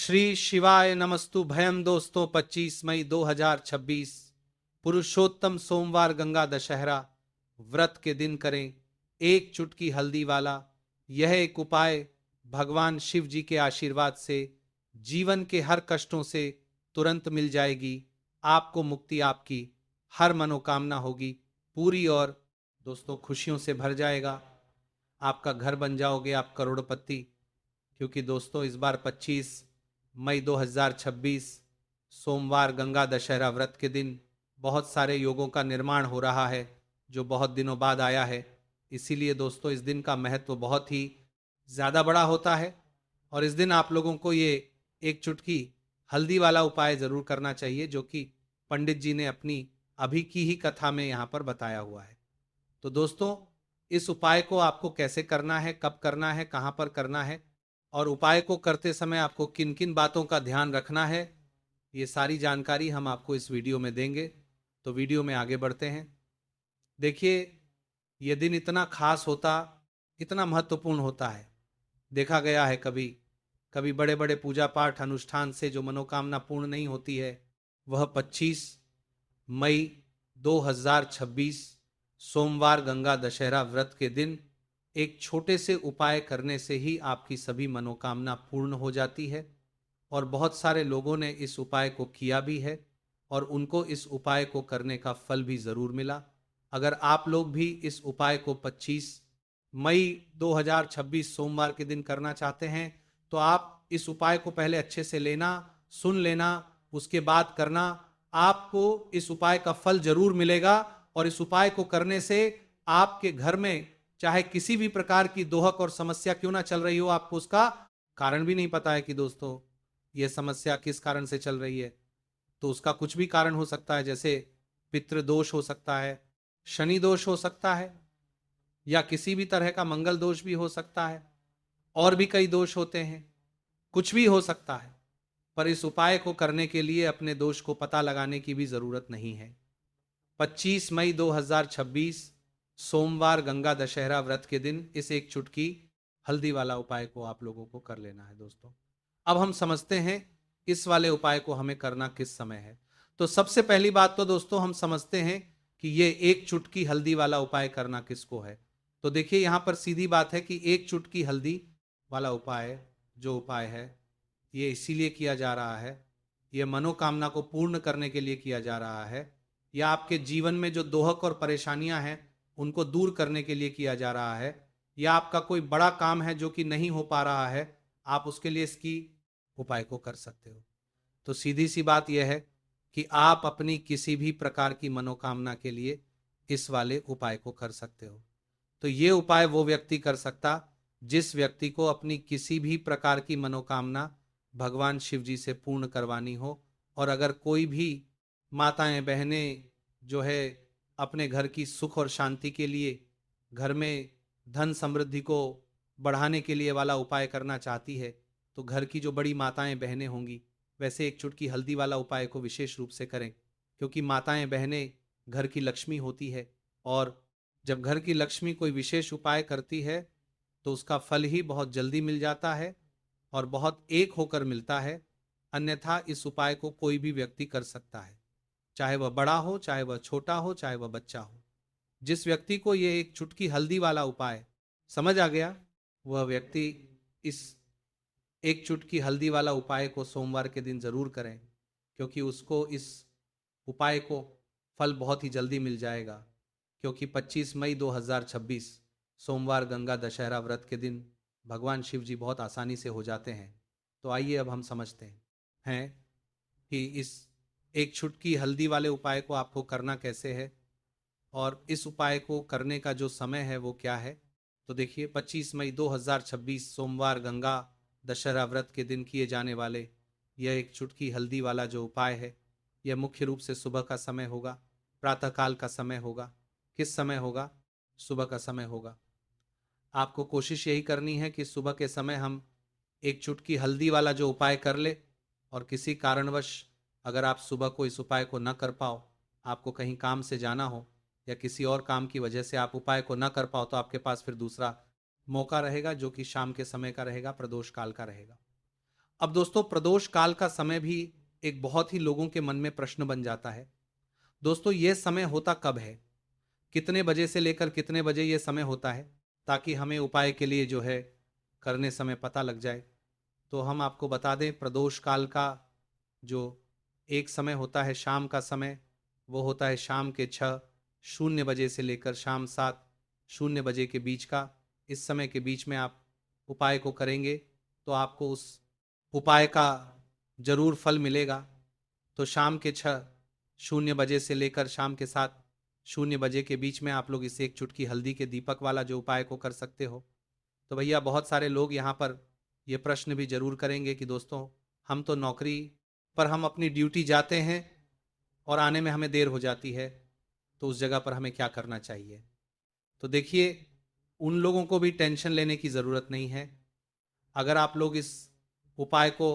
श्री शिवाय नमस्तु भयम दोस्तों। 25 मई 2026 पुरुषोत्तम सोमवार गंगा दशहरा व्रत के दिन करें एक चुटकी हल्दी वाला यह एक उपाय। भगवान शिव जी के आशीर्वाद से जीवन के हर कष्टों से तुरंत मिल जाएगी। आपको मुक्ति, आपकी हर मनोकामना होगी पूरी और दोस्तों खुशियों से भर जाएगा। आपका घर बन जाओगे आप करोड़पति। क्योंकि दोस्तों इस बार 25 मई 2026 सोमवार गंगा दशहरा व्रत के दिन बहुत सारे योगों का निर्माण हो रहा है जो बहुत दिनों बाद आया है। इसीलिए दोस्तों इस दिन का महत्व बहुत ही ज़्यादा बड़ा होता है और इस दिन आप लोगों को ये एक चुटकी हल्दी वाला उपाय ज़रूर करना चाहिए जो कि पंडित जी ने अपनी अभी की ही कथा में यहाँ पर बताया हुआ है। तो दोस्तों इस उपाय को आपको कैसे करना है, कब करना है, कहाँ पर करना है और उपाय को करते समय आपको किन किन बातों का ध्यान रखना है, ये सारी जानकारी हम आपको इस वीडियो में देंगे। तो वीडियो में आगे बढ़ते हैं। देखिए ये दिन इतना खास होता, इतना महत्वपूर्ण होता है। देखा गया है कभी कभी बड़े बड़े पूजा पाठ अनुष्ठान से जो मनोकामना पूर्ण नहीं होती है वह 25 मई 2026 सोमवार गंगा दशहरा व्रत के दिन एक छोटे से उपाय करने से ही आपकी सभी मनोकामना पूर्ण हो जाती है। और बहुत सारे लोगों ने इस उपाय को किया भी है और उनको इस उपाय को करने का फल भी ज़रूर मिला। अगर आप लोग भी इस उपाय को 25 मई 2026 सोमवार के दिन करना चाहते हैं तो आप इस उपाय को पहले अच्छे से लेना, सुन लेना, उसके बाद करना। आपको इस उपाय का फल जरूर मिलेगा और इस उपाय को करने से आपके घर में चाहे किसी भी प्रकार की दोहक और समस्या क्यों ना चल रही हो, आपको उसका कारण भी नहीं पता है कि दोस्तों यह समस्या किस कारण से चल रही है। तो उसका कुछ भी कारण हो सकता है, जैसे पितृदोष हो सकता है, शनि दोष हो सकता है या किसी भी तरह का मंगल दोष भी हो सकता है और भी कई दोष होते हैं, कुछ भी हो सकता है। पर इस उपाय को करने के लिए अपने दोष को पता लगाने की भी जरूरत नहीं है। 25 मई 2026 सोमवार गंगा दशहरा व्रत के दिन इस एक चुटकी हल्दी वाला उपाय को आप लोगों को कर लेना है दोस्तों। अब हम समझते हैं इस वाले उपाय को हमें करना किस समय है। तो सबसे पहली बात तो दोस्तों हम समझते हैं कि ये एक चुटकी हल्दी वाला उपाय करना किसको है। तो देखिए यहाँ पर सीधी बात है कि एक चुटकी हल्दी वाला उपाय जो उपाय है ये इसीलिए किया जा रहा है, ये मनोकामना को पूर्ण करने के लिए किया जा रहा है, या आपके जीवन में जो दोहक और परेशानियां हैं उनको दूर करने के लिए किया जा रहा है, या आपका कोई बड़ा काम है जो कि नहीं हो पा रहा है, आप उसके लिए इसकी उपाय को कर सकते हो। तो सीधी सी बात यह है कि आप अपनी किसी भी प्रकार की मनोकामना के लिए इस वाले उपाय को कर सकते हो। तो ये उपाय वो व्यक्ति कर सकता जिस व्यक्ति को अपनी किसी भी प्रकार की मनोकामना भगवान शिव जी से पूर्ण करवानी हो। और अगर कोई भी माताएं बहनें जो है अपने घर की सुख और शांति के लिए, घर में धन समृद्धि को बढ़ाने के लिए वाला उपाय करना चाहती है तो घर की जो बड़ी माताएं बहनें होंगी वैसे एक चुटकी हल्दी वाला उपाय को विशेष रूप से करें। क्योंकि माताएं बहनें घर की लक्ष्मी होती है और जब घर की लक्ष्मी कोई विशेष उपाय करती है तो उसका फल ही बहुत जल्दी मिल जाता है और बहुत एक होकर मिलता है। अन्यथा इस उपाय को कोई भी व्यक्ति कर सकता है, चाहे वह बड़ा हो, चाहे वह छोटा हो, चाहे वह बच्चा हो। जिस व्यक्ति को ये एक चुटकी हल्दी वाला उपाय समझ आ गया वह व्यक्ति इस एक चुटकी हल्दी वाला उपाय को सोमवार के दिन जरूर करें, क्योंकि उसको इस उपाय को फल बहुत ही जल्दी मिल जाएगा। क्योंकि 25 मई 2026 सोमवार गंगा दशहरा व्रत के दिन भगवान शिव जी बहुत आसानी से हो जाते हैं। तो आइए अब हम समझते हैं कि इस एक चुटकी हल्दी वाले उपाय को आपको करना कैसे है और इस उपाय को करने का जो समय है वो क्या है। तो देखिए 25 मई 2026 सोमवार गंगा दशहरा व्रत के दिन किए जाने वाले यह एक चुटकी हल्दी वाला जो उपाय है यह मुख्य रूप से सुबह का समय होगा, प्रातःकाल का समय होगा। किस समय होगा? सुबह का समय होगा। आपको कोशिश यही करनी है कि सुबह के समय हम एक चुटकी हल्दी वाला जो उपाय कर ले। और किसी कारणवश अगर आप सुबह को इस उपाय को न कर पाओ, आपको कहीं काम से जाना हो या किसी और काम की वजह से आप उपाय को न कर पाओ, तो आपके पास फिर दूसरा मौका रहेगा जो कि शाम के समय का रहेगा, प्रदोष काल का रहेगा। अब दोस्तों, प्रदोष काल का समय भी एक बहुत ही लोगों के मन में प्रश्न बन जाता है। दोस्तों, यह समय होता कब है, कितने बजे से लेकर कितने बजे यह समय होता है, ताकि हमें उपाय के लिए जो है करने समय पता लग जाए। तो हम आपको बता दें, प्रदोष काल का जो एक समय होता है, शाम का समय, वो होता है शाम के 6:00 से लेकर शाम 7:00 के बीच का। इस समय के बीच में आप उपाय को करेंगे तो आपको उस उपाय का जरूर फल मिलेगा। तो शाम के 6:00 से लेकर शाम के 7:00 के बीच में आप लोग इस एक चुटकी हल्दी के दीपक वाला जो उपाय को कर सकते हो। तो भैया, बहुत सारे लोग यहाँ पर ये प्रश्न भी जरूर करेंगे कि दोस्तों, हम तो नौकरी पर हम अपनी ड्यूटी जाते हैं और आने में हमें देर हो जाती है, तो उस जगह पर हमें क्या करना चाहिए। तो देखिए, उन लोगों को भी टेंशन लेने की ज़रूरत नहीं है। अगर आप लोग इस उपाय को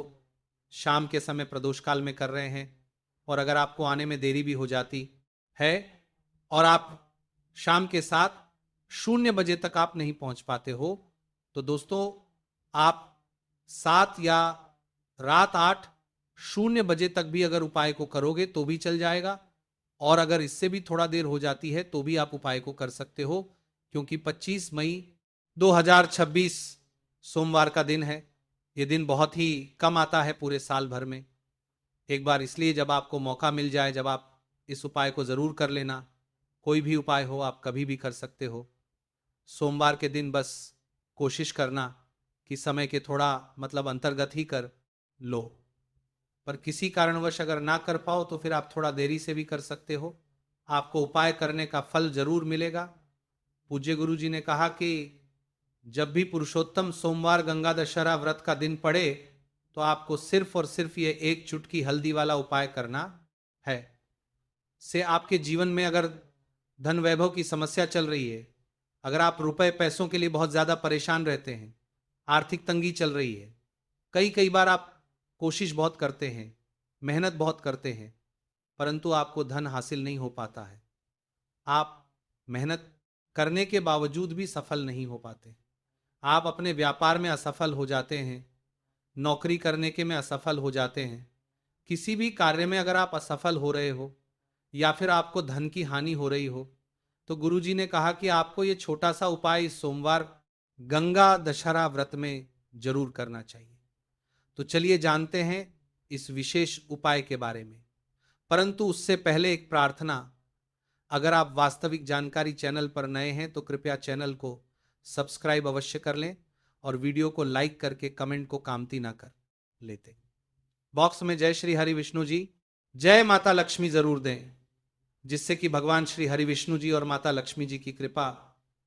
शाम के समय प्रदोष काल में कर रहे हैं और अगर आपको आने में देरी भी हो जाती है और आप शाम के 7:00 तक आप नहीं पहुंच पाते हो, तो दोस्तों, आप 7 या रात 8:00 तक भी अगर उपाय को करोगे तो भी चल जाएगा। और अगर इससे भी थोड़ा देर हो जाती है तो भी आप उपाय को कर सकते हो, क्योंकि 25 मई 2026 सोमवार का दिन है। ये दिन बहुत ही कम आता है पूरे साल भर में। एक बार इसलिए जब आपको मौका मिल जाए, जब आप इस उपाय को ज़रूर कर लेना। कोई भी उपाय हो, आप कभी भी कर सकते हो। सोमवार के दिन बस कोशिश करना कि समय के थोड़ा मतलब अंतर्गत ही कर लो। पर किसी कारणवश अगर ना कर पाओ तो फिर आप थोड़ा देरी से भी कर सकते हो। आपको उपाय करने का फल जरूर मिलेगा। पूज्य गुरु जी ने कहा कि जब भी पुरुषोत्तम सोमवार गंगा दशहरा व्रत का दिन पड़े तो आपको सिर्फ और सिर्फ ये एक चुटकी हल्दी वाला उपाय करना है। से आपके जीवन में अगर धन वैभव की समस्या चल रही है, अगर आप रुपए पैसों के लिए बहुत ज्यादा परेशान रहते हैं, आर्थिक तंगी चल रही है, कई कई बार आप कोशिश बहुत करते हैं, मेहनत बहुत करते हैं, परंतु आपको धन हासिल नहीं हो पाता है, आप मेहनत करने के बावजूद भी सफल नहीं हो पाते, आप अपने व्यापार में असफल हो जाते हैं, नौकरी करने के में असफल हो जाते हैं, किसी भी कार्य में अगर आप असफल हो रहे हो या फिर आपको धन की हानि हो रही हो, तो गुरुजी ने कहा कि आपको ये छोटा सा उपाय इस सोमवार गंगा दशहरा व्रत में जरूर करना चाहिए। तो चलिए जानते हैं इस विशेष उपाय के बारे में। परंतु उससे पहले एक प्रार्थना। अगर आप वास्तविक जानकारी चैनल पर नए हैं तो कृपया चैनल को सब्सक्राइब अवश्य कर लें और वीडियो को लाइक करके कमेंट को कामती ना कर लेते। बॉक्स में जय श्री हरि विष्णु जी, जय माता लक्ष्मी जरूर दें, जिससे कि भगवान श्री हरि विष्णु जी और माता लक्ष्मी जी की कृपा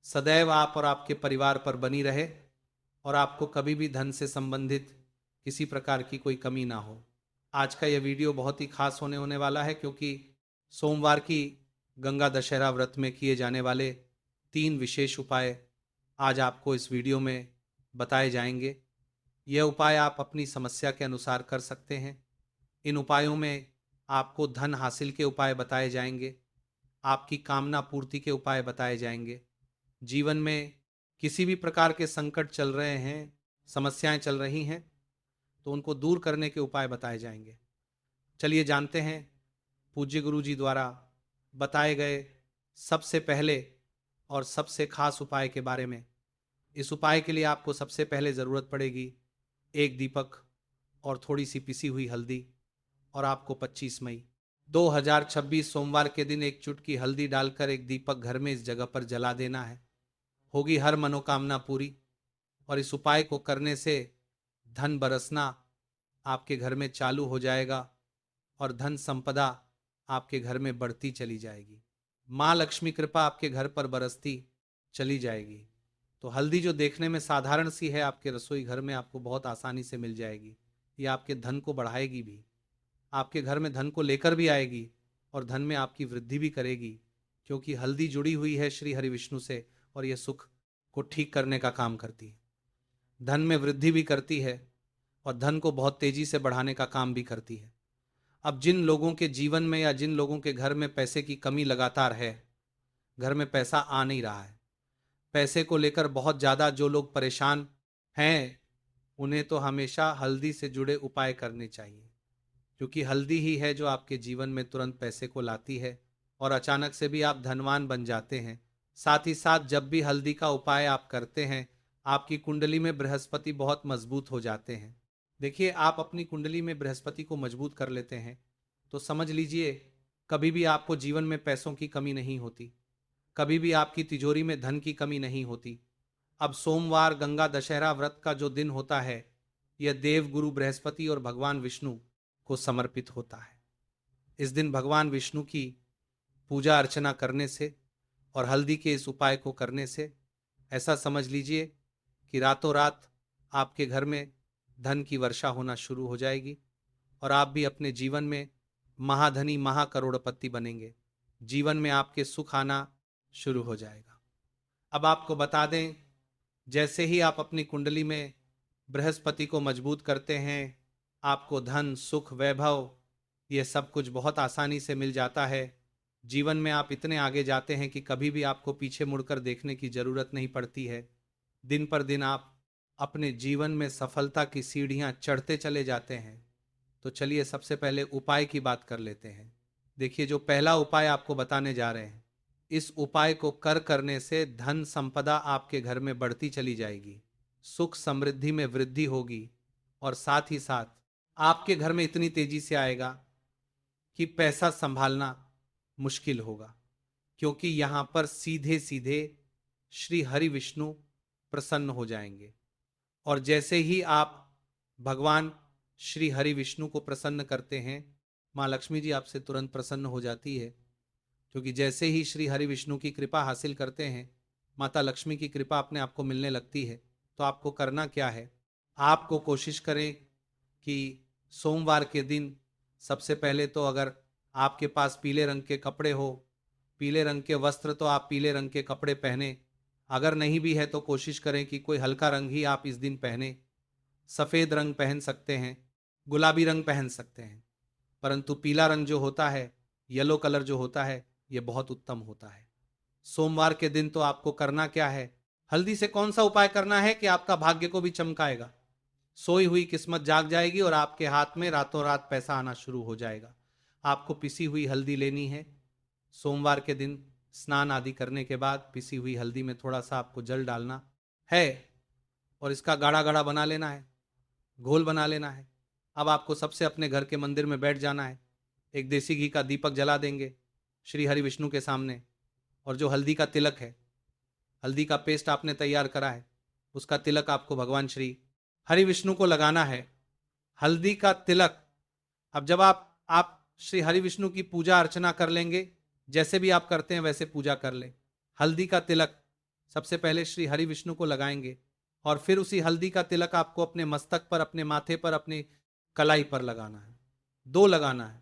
सदैव आप और आपके परिवार पर बनी रहे और आपको कभी भी धन से संबंधित किसी प्रकार की कोई कमी ना हो। आज का यह वीडियो बहुत ही खास होने वाला है, क्योंकि सोमवार की गंगा दशहरा व्रत में किए जाने वाले 3 विशेष उपाय आज आपको इस वीडियो में बताए जाएंगे। यह उपाय आप अपनी समस्या के अनुसार कर सकते हैं। इन उपायों में आपको धन हासिल के उपाय बताए जाएंगे, आपकी कामना पूर्ति के उपाय बताए जाएंगे। जीवन में किसी भी प्रकार के संकट चल रहे हैं, समस्याएं चल रही हैं, तो उनको दूर करने के उपाय बताए जाएंगे। चलिए जानते हैं पूज्य गुरु जी द्वारा बताए गए सबसे पहले और सबसे खास उपाय के बारे में। इस उपाय के लिए आपको सबसे पहले ज़रूरत पड़ेगी एक दीपक और थोड़ी सी पिसी हुई हल्दी, और आपको 25 मई 2026 सोमवार के दिन एक चुटकी हल्दी डालकर एक दीपक घर में इस जगह पर जला देना है। होगी हर मनोकामना पूरी। और इस उपाय को करने से धन बरसना आपके घर में चालू हो जाएगा और धन संपदा आपके घर में बढ़ती चली जाएगी। माँ लक्ष्मी कृपा आपके घर पर बरसती चली जाएगी। तो हल्दी जो देखने में साधारण सी है, आपके रसोई घर में आपको बहुत आसानी से मिल जाएगी। ये आपके धन को बढ़ाएगी भी, आपके घर में धन को लेकर भी आएगी और धन में आपकी वृद्धि भी करेगी, क्योंकि हल्दी जुड़ी हुई है श्री हरि विष्णु से और यह सुख को ठीक करने का काम करती है, धन में वृद्धि भी करती है और धन को बहुत तेजी से बढ़ाने का काम भी करती है। अब जिन लोगों के जीवन में या जिन लोगों के घर में पैसे की कमी लगातार है, घर में पैसा आ नहीं रहा है, पैसे को लेकर बहुत ज़्यादा जो लोग परेशान हैं, उन्हें तो हमेशा हल्दी से जुड़े उपाय करने चाहिए, क्योंकि हल्दी ही है जो आपके जीवन में तुरंत पैसे को लाती है और अचानक से भी आप धनवान बन जाते हैं। साथ ही साथ जब भी हल्दी का उपाय आप करते हैं, आपकी कुंडली में बृहस्पति बहुत मजबूत हो जाते हैं। देखिए, आप अपनी कुंडली में बृहस्पति को मजबूत कर लेते हैं तो समझ लीजिए कभी भी आपको जीवन में पैसों की कमी नहीं होती, कभी भी आपकी तिजोरी में धन की कमी नहीं होती। अब सोमवार गंगा दशहरा व्रत का जो दिन होता है, यह देव गुरु बृहस्पति और भगवान विष्णु को समर्पित होता है। इस दिन भगवान विष्णु की पूजा अर्चना करने से और हल्दी के इस उपाय को करने से ऐसा समझ लीजिए कि रातों रात आपके घर में धन की वर्षा होना शुरू हो जाएगी और आप भी अपने जीवन में महाधनी महाकरोड़पति बनेंगे। जीवन में आपके सुख आना शुरू हो जाएगा। अब आपको बता दें, जैसे ही आप अपनी कुंडली में बृहस्पति को मजबूत करते हैं, आपको धन सुख वैभव ये सब कुछ बहुत आसानी से मिल जाता है। जीवन में आप इतने आगे जाते हैं कि कभी भी आपको पीछे मुड़कर देखने की जरूरत नहीं पड़ती है। दिन पर दिन आप अपने जीवन में सफलता की सीढ़ियां चढ़ते चले जाते हैं। तो चलिए सबसे पहले उपाय की बात कर लेते हैं। देखिए, जो पहला उपाय आपको बताने जा रहे हैं, इस उपाय को करने से धन संपदा आपके घर में बढ़ती चली जाएगी, सुख समृद्धि में वृद्धि होगी और साथ ही साथ आपके घर में इतनी तेजी से आएगा कि पैसा संभालना मुश्किल होगा, क्योंकि यहां पर सीधे सीधे श्री हरि विष्णु प्रसन्न हो जाएंगे। और जैसे ही आप भगवान श्री हरि विष्णु को प्रसन्न करते हैं, माँ लक्ष्मी जी आपसे तुरंत प्रसन्न हो जाती है, क्योंकि जैसे ही श्री हरि विष्णु की कृपा हासिल करते हैं, माता लक्ष्मी की कृपा अपने आप को मिलने लगती है। तो आपको करना क्या है, आपको कोशिश करें कि सोमवार के दिन सबसे पहले तो अगर आपके पास पीले रंग के कपड़े हो, पीले रंग के वस्त्र, तो आप पीले रंग के कपड़े पहने। अगर नहीं भी है तो कोशिश करें कि कोई हल्का रंग ही आप इस दिन पहने। सफ़ेद रंग पहन सकते हैं, गुलाबी रंग पहन सकते हैं, परंतु पीला रंग जो होता है, येलो कलर जो होता है, ये बहुत उत्तम होता है। सोमवार के दिन तो आपको करना क्या है, हल्दी से कौन सा उपाय करना है कि आपका भाग्य को भी चमकाएगा। सोई हुई किस्मत जाग जाएगी और आपके हाथ में रातों रात पैसा आना शुरू हो जाएगा। आपको पिसी हुई हल्दी लेनी है। सोमवार के दिन स्नान आदि करने के बाद पिसी हुई हल्दी में थोड़ा सा आपको जल डालना है और इसका गाढ़ा गाढ़ा बना लेना है, घोल बना लेना है। अब आपको सबसे अपने घर के मंदिर में बैठ जाना है, एक देसी घी का दीपक जला देंगे श्री हरि विष्णु के सामने, और जो हल्दी का तिलक है, हल्दी का पेस्ट आपने तैयार करा है, उसका तिलक आपको भगवान श्री हरि विष्णु को लगाना है। हल्दी का तिलक, अब जब आप श्री हरि विष्णु की पूजा अर्चना कर लेंगे, जैसे भी आप करते हैं वैसे पूजा कर लें। हल्दी का तिलक सबसे पहले श्री हरि विष्णु को लगाएंगे और फिर उसी हल्दी का तिलक आपको अपने मस्तक पर, अपने माथे पर, अपनी कलाई पर लगाना है। दो लगाना है,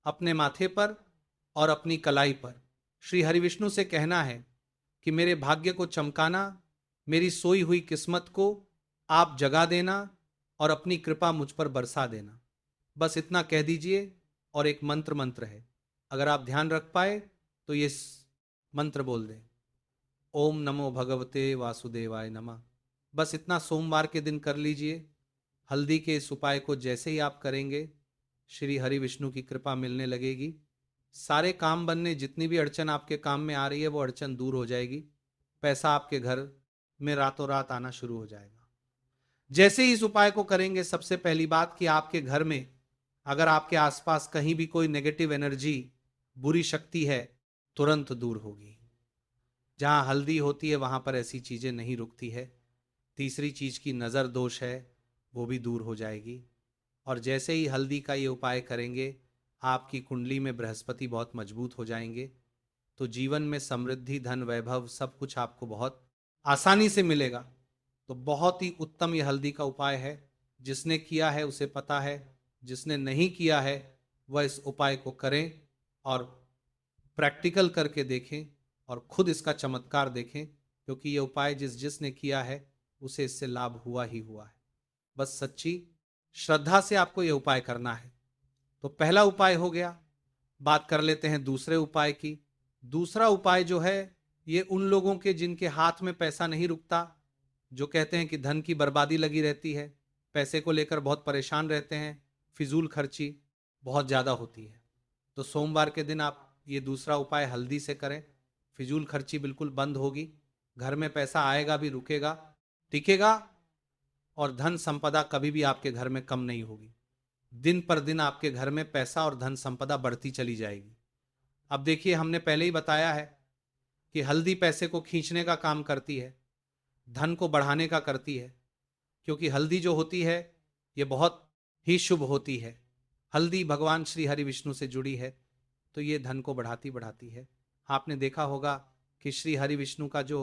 अपने माथे पर और अपनी कलाई पर। श्री हरि विष्णु से कहना है कि मेरे भाग्य को चमकाना, मेरी सोई हुई किस्मत को आप जगा देना और अपनी कृपा मुझ पर बरसा देना। बस इतना कह दीजिए। और एक मंत्र है, अगर आप ध्यान रख पाए तो ये मंत्र बोल दें, ओम नमो भगवते वासुदेवाय नमः। बस इतना सोमवार के दिन कर लीजिए। हल्दी के इस उपाय को जैसे ही आप करेंगे, श्री हरि विष्णु की कृपा मिलने लगेगी। सारे काम बनने, जितनी भी अड़चन आपके काम में आ रही है वो अड़चन दूर हो जाएगी। पैसा आपके घर में रातों रात आना शुरू हो जाएगा। जैसे ही इस उपाय को करेंगे, सबसे पहली बात कि आपके घर में अगर आपके आसपास कहीं भी कोई नेगेटिव एनर्जी, बुरी शक्ति है, तुरंत दूर होगी। जहां हल्दी होती है वहां पर ऐसी चीजें नहीं रुकती है। तीसरी चीज की नजर दोष है, वो भी दूर हो जाएगी। और जैसे ही हल्दी का ये उपाय करेंगे, आपकी कुंडली में बृहस्पति बहुत मजबूत हो जाएंगे। तो जीवन में समृद्धि, धन, वैभव सब कुछ आपको बहुत आसानी से मिलेगा। तो बहुत ही उत्तम ये हल्दी का उपाय है। जिसने किया है उसे पता है, जिसने नहीं किया है वह इस उपाय को करें और प्रैक्टिकल करके देखें और खुद इसका चमत्कार देखें, क्योंकि ये उपाय जिसने किया है उसे इससे लाभ हुआ ही हुआ है। बस सच्ची श्रद्धा से आपको यह उपाय करना है। तो पहला उपाय हो गया। बात कर लेते हैं दूसरे उपाय की। दूसरा उपाय जो है, ये उन लोगों के जिनके हाथ में पैसा नहीं रुकता, जो कहते हैं कि धन की बर्बादी लगी रहती है, पैसे को लेकर बहुत परेशान रहते हैं, फिजूल खर्ची बहुत ज़्यादा होती है। तो सोमवार के दिन आप ये दूसरा उपाय हल्दी से करें, फिजूल खर्ची बिल्कुल बंद होगी, घर में पैसा आएगा भी, रुकेगा, टिकेगा, और धन संपदा कभी भी आपके घर में कम नहीं होगी। दिन पर दिन आपके घर में पैसा और धन संपदा बढ़ती चली जाएगी। अब देखिए, हमने पहले ही बताया है कि हल्दी पैसे को खींचने का काम करती है, धन को बढ़ाने का करती है, क्योंकि हल्दी जो होती है ये बहुत ही शुभ होती है। हल्दी भगवान श्री हरि विष्णु से जुड़ी है, तो ये धन को बढ़ाती बढ़ाती है। आपने देखा होगा कि श्री हरि विष्णु का जो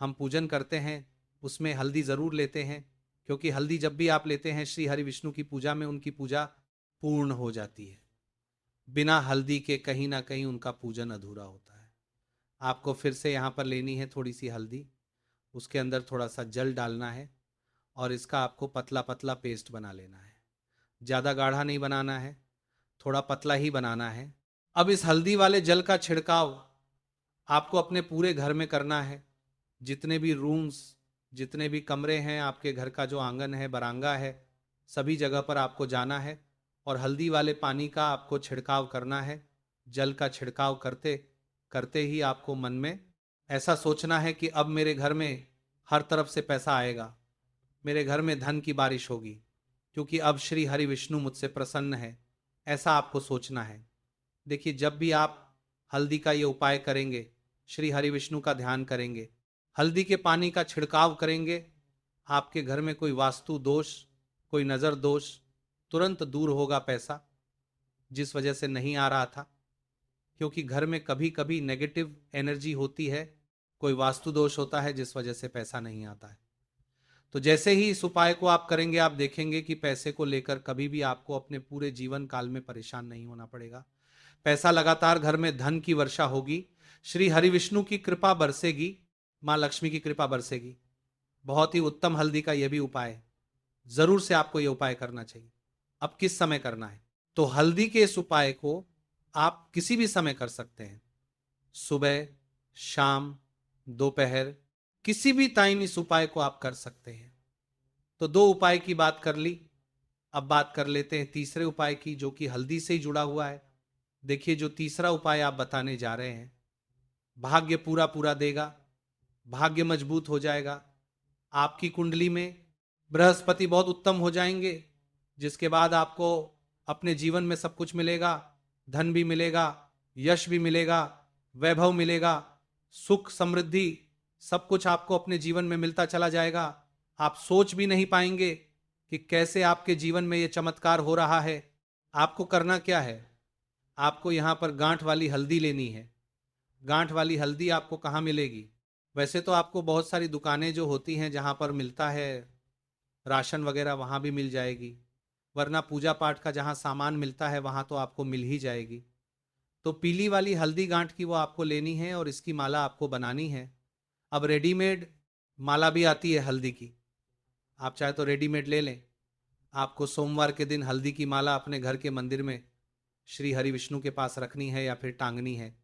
हम पूजन करते हैं उसमें हल्दी ज़रूर लेते हैं, क्योंकि हल्दी जब भी आप लेते हैं श्री हरि विष्णु की पूजा में, उनकी पूजा पूर्ण हो जाती है। बिना हल्दी के कहीं ना कहीं उनका पूजन अधूरा होता है। आपको फिर से यहाँ पर लेनी है थोड़ी सी हल्दी, उसके अंदर थोड़ा सा जल डालना है और इसका आपको पतला पतला पेस्ट बना लेना है। ज़्यादा गाढ़ा नहीं बनाना है, थोड़ा पतला ही बनाना है। अब इस हल्दी वाले जल का छिड़काव आपको अपने पूरे घर में करना है। जितने भी रूम्स, जितने भी कमरे हैं, आपके घर का जो आंगन है, बरांगा है, सभी जगह पर आपको जाना है और हल्दी वाले पानी का आपको छिड़काव करना है। जल का छिड़काव करते करते ही आपको मन में ऐसा सोचना है कि अब मेरे घर में हर तरफ से पैसा आएगा, मेरे घर में धन की बारिश होगी, क्योंकि अब श्री हरि विष्णु मुझसे प्रसन्न है। ऐसा आपको सोचना है। देखिए, जब भी आप हल्दी का ये उपाय करेंगे, श्री हरि विष्णु का ध्यान करेंगे, हल्दी के पानी का छिड़काव करेंगे, आपके घर में कोई वास्तु दोष, कोई नज़र दोष तुरंत दूर होगा। पैसा जिस वजह से नहीं आ रहा था, क्योंकि घर में कभी कभी नेगेटिव एनर्जी होती है, कोई वास्तु दोष होता है जिस वजह से पैसा नहीं आता है। तो जैसे ही इस उपाय को आप करेंगे, आप देखेंगे कि पैसे को लेकर कभी भी आपको अपने पूरे जीवन काल में परेशान नहीं होना पड़ेगा। पैसा लगातार घर में, धन की वर्षा होगी, श्री हरि विष्णु की कृपा बरसेगी, माँ लक्ष्मी की कृपा बरसेगी। बहुत ही उत्तम हल्दी का यह भी उपाय है, जरूर से आपको यह उपाय करना चाहिए। अब किस समय करना है? तो हल्दी के इस उपाय को आप किसी भी समय कर सकते हैं, सुबह, शाम, दोपहर, किसी भी टाइम इस उपाय को आप कर सकते हैं। तो दो उपाय की बात कर ली, अब बात कर लेते हैं तीसरे उपाय की, जो कि हल्दी से ही जुड़ा हुआ है। देखिए, जो तीसरा उपाय आप बताने जा रहे हैं, भाग्य पूरा पूरा देगा, भाग्य मजबूत हो जाएगा। आपकी कुंडली में बृहस्पति बहुत उत्तम हो जाएंगे, जिसके बाद आपको अपने जीवन में सब कुछ मिलेगा, धन भी मिलेगा, यश भी मिलेगा, वैभव मिलेगा, सुख समृद्धि सब कुछ आपको अपने जीवन में मिलता चला जाएगा। आप सोच भी नहीं पाएंगे कि कैसे आपके जीवन में ये चमत्कार हो रहा है। आपको करना क्या है? आपको यहाँ पर गांठ वाली हल्दी लेनी है। गांठ वाली हल्दी आपको कहाँ मिलेगी? वैसे तो आपको बहुत सारी दुकानें जो होती हैं जहाँ पर मिलता है राशन वगैरह, वहाँ भी मिल जाएगी, वरना पूजा पाठ का जहाँ सामान मिलता है वहाँ तो आपको मिल ही जाएगी। तो पीली वाली हल्दी गांठ की वो आपको लेनी है और इसकी माला आपको बनानी है। अब रेडीमेड माला भी आती है हल्दी की, आप चाहे तो रेडीमेड ले लें। आपको सोमवार के दिन हल्दी की माला अपने घर के मंदिर में श्री हरि विष्णु के पास रखनी है या फिर टांगनी है।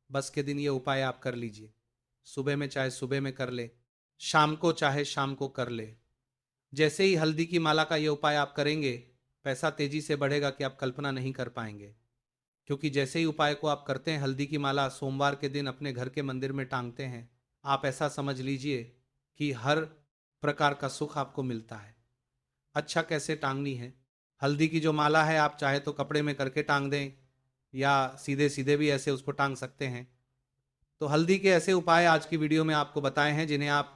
बस के दिन ये उपाय आप कर लीजिए। सुबह में चाहे सुबह में कर ले, शाम को चाहे शाम को कर ले। जैसे ही हल्दी की माला का ये उपाय आप करेंगे, पैसा तेजी से बढ़ेगा कि आप कल्पना नहीं कर पाएंगे। क्योंकि जैसे ही उपाय को आप करते हैं, हल्दी की माला सोमवार के दिन अपने घर के मंदिर में टांगते हैं, आप ऐसा समझ लीजिए कि हर प्रकार का सुख आपको मिलता है। अच्छा, कैसे टांगनी है? हल्दी की जो माला है, आप चाहे तो कपड़े में करके टांग दें या सीधे सीधे भी ऐसे उसको टांग सकते हैं। तो हल्दी के ऐसे उपाय आज की वीडियो में आपको बताए हैं, जिन्हें आप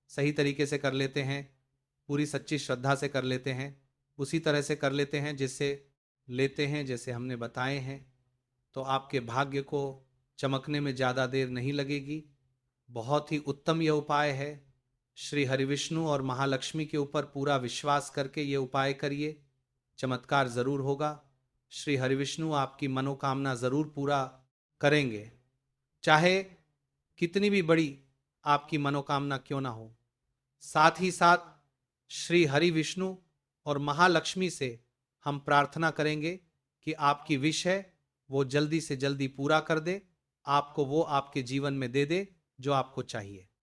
सही तरीके से कर लेते हैं, पूरी सच्ची श्रद्धा से कर लेते हैं, उसी तरह से कर लेते हैं जिससे लेते हैं, जैसे हमने बताए हैं, तो आपके भाग्य को चमकने में ज़्यादा देर नहीं लगेगी। बहुत ही उत्तम यह उपाय है। श्री हरिविष्णु और महालक्ष्मी के ऊपर पूरा विश्वास करके ये उपाय करिए, चमत्कार ज़रूर होगा। श्री हरिविष्णु आपकी मनोकामना ज़रूर पूरा करेंगे, चाहे कितनी भी बड़ी आपकी मनोकामना क्यों ना हो। साथ ही साथ श्री हरि विष्णु और महालक्ष्मी से हम प्रार्थना करेंगे कि आपकी विश है वो जल्दी से जल्दी पूरा कर दे, आपको वो आपके जीवन में दे दे जो आपको चाहिए।